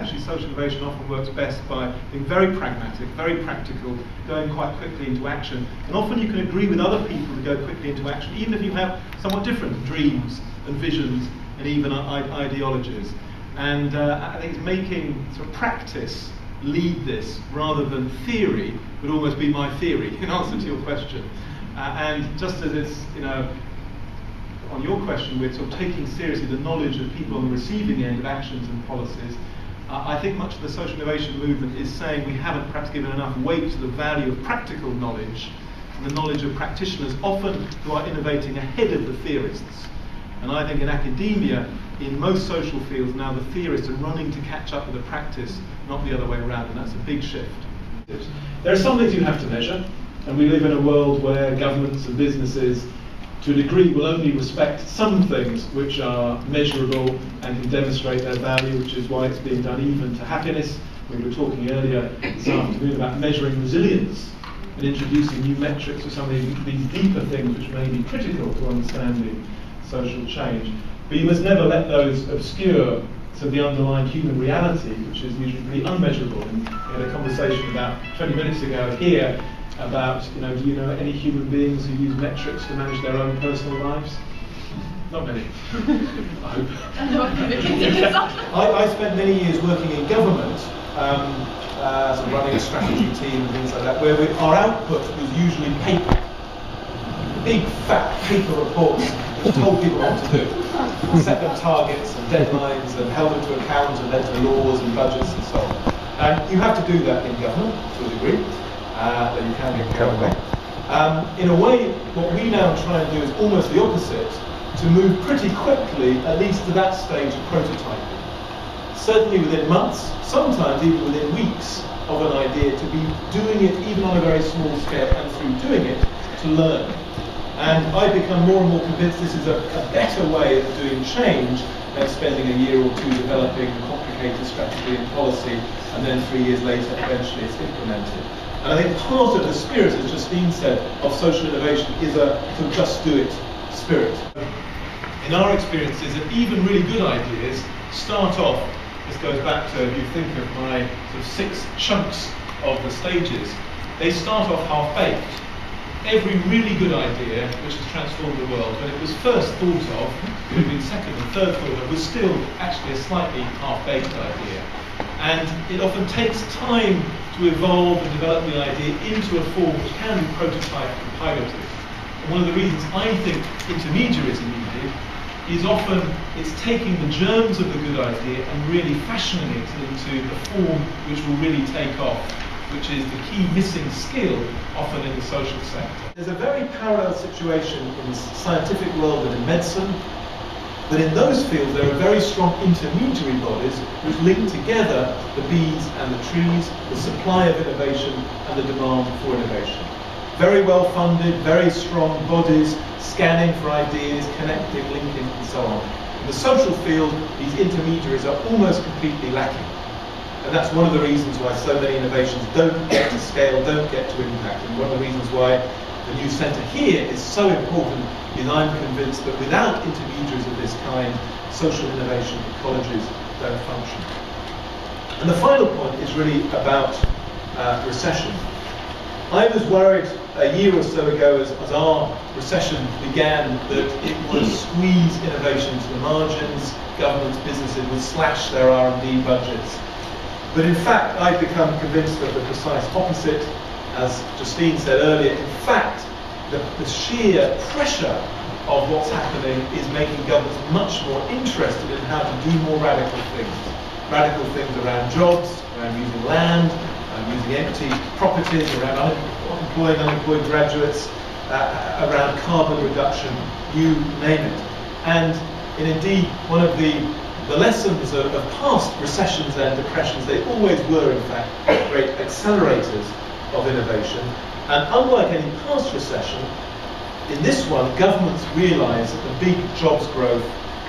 actually social innovation often works best by being very pragmatic, very practical, going quite quickly into action. And often you can agree with other people to go quickly into action, even if you have somewhat different dreams and visions and even ideologies. And I think it's making sort of practice lead this rather than theory would almost be my theory in answer to your question. And just as it's, you know, on your question, we're sort of taking seriously the knowledge of people on the receiving end of actions and policies. I think much of the social innovation movement is saying we haven't perhaps given enough weight to the value of practical knowledge and the knowledge of practitioners, often who are innovating ahead of the theorists. And I think in academia, in most social fields now, the theorists are running to catch up with the practice, not the other way around, and that's a big shift. There are some things you have to measure, and we live in a world where governments and businesses, to a degree, will only respect some things which are measurable and can demonstrate their value, which is why it's being done even to happiness. We were talking earlier this afternoon about measuring resilience and introducing new metrics for some of these deeper things which may be critical to understanding social change. But you must never let those obscure the underlying human reality, which is usually pretty unmeasurable. And we had a conversation about 20 minutes ago here about, you know, do you know any human beings who use metrics to manage their own personal lives? Not many, I hope. I spent many years working in government, sort of running a strategy team and things like that, where our output was usually paper. Big, fat paper reports which told people what to do. Set them targets and deadlines and held them to account and led to laws and budgets and so on. And you have to do that in government, to a degree. That you can get carried away. In a way, what we now try and do is almost the opposite, to move pretty quickly, at least to that stage of prototyping. Certainly within months, sometimes even within weeks of an idea, to be doing it even on a very small scale, and through doing it, to learn. And I've become more and more convinced this is a better way of doing change than spending a year or two developing a complicated strategy and policy, and then 3 years later, eventually it's implemented. And I think part of the spirit, as Justine said, of social innovation is a sort of just do it spirit. In our experiences, that even really good ideas start off, this goes back to, if you think of my sort of 6 chunks of the stages, they start off half-baked. Every really good idea which has transformed the world, when it was first thought of, would have been second and third thought of, was still actually a slightly half-baked idea. And it often takes time to evolve and develop the idea into a form which can be prototyped and piloted. And one of the reasons I think intermediaries are needed is often it's taking the germs of the good idea and really fashioning it into the form which will really take off, which is the key missing skill often in the social sector. There's a very parallel situation in the scientific world and in medicine, that in those fields there are very strong intermediary bodies which link together the bees and the trees, the supply of innovation and the demand for innovation. Very well funded, very strong bodies, scanning for ideas, connecting, linking and so on. In the social field, these intermediaries are almost completely lacking. And that's one of the reasons why so many innovations don't get to scale, don't get to impact. And one of the reasons why the new centre here is so important is I'm convinced that without intermediaries of this kind, social innovation ecologies don't function. And the final point is really about recession. I was worried a year or so ago as our recession began that it would squeeze innovation to the margins, governments, businesses would slash their R&D budgets. But in fact, I've become convinced of the precise opposite. As Justine said earlier, in fact, the sheer pressure of what's happening is making governments much more interested in how to do more radical things. Radical things around jobs, around using land, using empty properties, around employing unemployed graduates, around carbon reduction, you name it. And indeed, one of the lessons of past recessions and depressions, they always were, in fact, great accelerators of innovation. And unlike any past recession, in this one, governments realise that the big jobs growth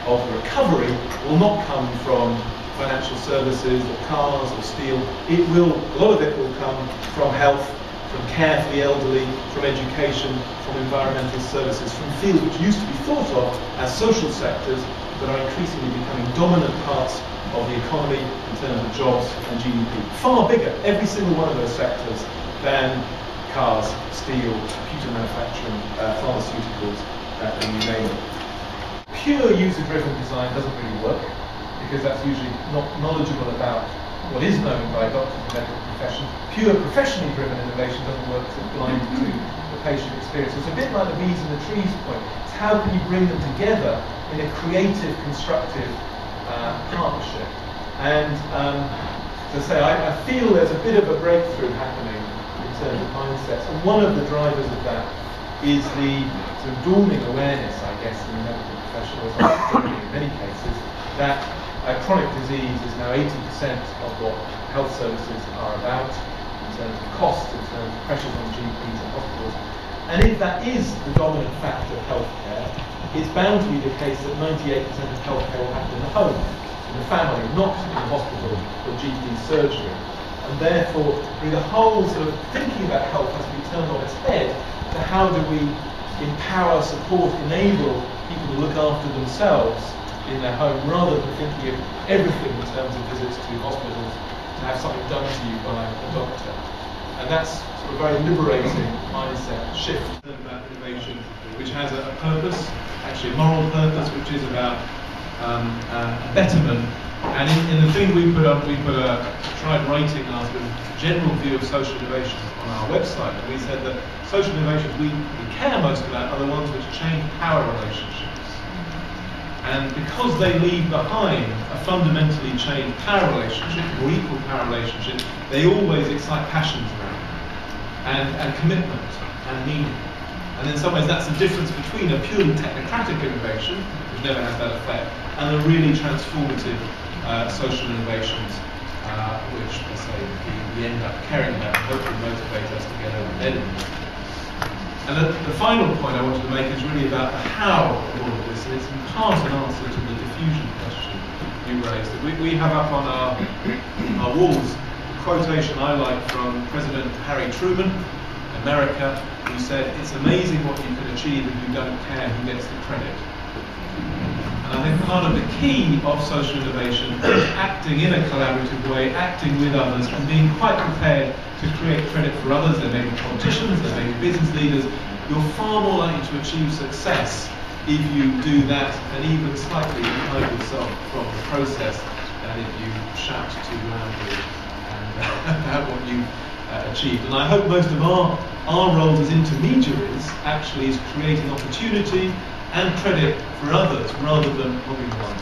of the recovery will not come from financial services or cars or steel. A lot of it will come from health, from care for the elderly, from education, from environmental services, from fields which used to be thought of as social sectors, but are increasingly becoming dominant parts of the economy in terms of jobs and GDP. Far bigger, every single one of those sectors, than cars, steel, computer manufacturing, pharmaceuticals, and you name it. Pure user-driven design doesn't really work, because that's usually not knowledgeable about what is known by doctors and medical professions. Pure professionally driven innovation doesn't work because it's blind to the patient experience. It's a bit like the weeds and the trees point. It's how can you bring them together in a creative, constructive partnership. And as I say, I feel there's a bit of a breakthrough happening in terms of mindsets. And one of the drivers of that is the sort of dawning awareness, I guess, in the medical professionals, in many cases, that chronic disease is now 80% of what health services are about, in terms of costs, in terms of pressures on GPs and hospitals. And if that is the dominant factor of healthcare, it's bound to be the case that 98% of healthcare will happen in the home, in the family, not in the hospital or GP surgery. And therefore, the whole sort of thinking about health has to be turned on its head to how do we empower, support, enable people to look after themselves in their home, rather than thinking of everything in terms of visits to hospitals to have something done to you by a doctor. And that's sort of very liberating mindset shift about innovation, which has a purpose, actually a moral purpose, which is about betterment. And in the thing we put up, tried writing our sort of general view of social innovation on our website, and we said that social innovations we care most about are the ones which change power relationships. And because they leave behind a fundamentally changed power relationship, or equal power relationship, they always excite passions around and commitment and meaning. And in some ways that's the difference between a purely technocratic innovation, which never has that effect, and the really transformative social innovations, which, as I say, we end up caring about and hopefully motivate us to get over better. And the final point I wanted to make is really about the how of all of this, and it's in part an answer to the diffusion question you raised. We have up on our walls a quotation I like from President Harry Truman, America, who said, "It's amazing what you can achieve if you don't care who gets the credit." And I think part of the key of social innovation is acting in a collaborative way, acting with others, and being quite prepared to create credit for others. There may be politicians, there may be business leaders. You're far more likely to achieve success if you do that, and even slightly hide yourself from the process, than if you shout too loudly and about what you've achieved. And I hope most of our roles as intermediaries actually is creating opportunity and credit for others rather than robbing one.